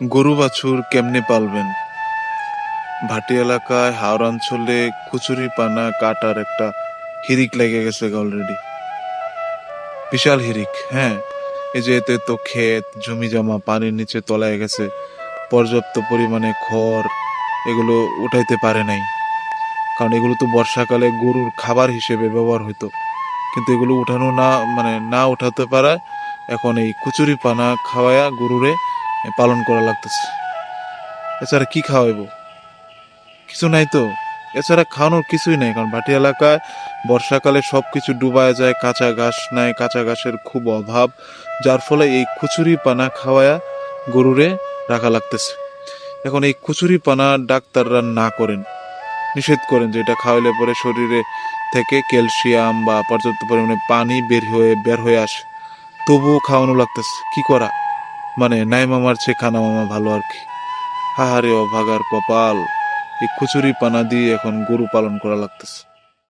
গরু বাছুর কেমনে পালবেন? ভাটি এলাকায় হাওর অঞ্চলে কুচুরি পানা কাটার একটা হিরিক লেগে গেছে অলরেডি। বিশাল হিরিক, হ্যাঁ। এই যে এতে তো ক্ষেত জমি জমা পানির নিচে তলায় গেছে, পর্যাপ্ত পরিমাণে খড় এগুলো উঠাইতে পারে নাই। কারণ এগুলো তো বর্ষাকালে গরুর খাবার হিসেবে ব্যবহার হতো, কিন্তু এগুলো উঠানো না উঠাতে পারায় এখন এই কুচুরি পানা খাওয়ায়া গরুরে পালন করা লাগতেছে। এছাড়া কি খাওয়াইবো? কিছু নাই তো। এছাড়া খাওয়ানোর কিছুই নাই, কারণ ভাটি এলাকায় বর্ষাকালে সবকিছু ডুবায় যায়, কাঁচা ঘাস নাই, কাঁচা ঘাসের খুব অভাব, যার ফলে এই কুচুরি পানা খাওয়ায়া গরুরে রাখা লাগতেছে। এখন এই কুচুরি পানা ডাক্তাররা না করেন, নিষেধ করেন যে এটা খাওয়াইলে পরে শরীরে থেকে ক্যালসিয়াম বা পর্যাপ্ত পরিমাণে পানি বের হয়ে আসে, তবুও খাওয়ানো লাগতেছে। কি করা, নাই মামার চেয়ে খানা মামা ভালো আর কি। হাহারে অভাগার কপাল, এই খুচুরি পানা দিয়ে এখন গরু পালন করা লাগতেছে।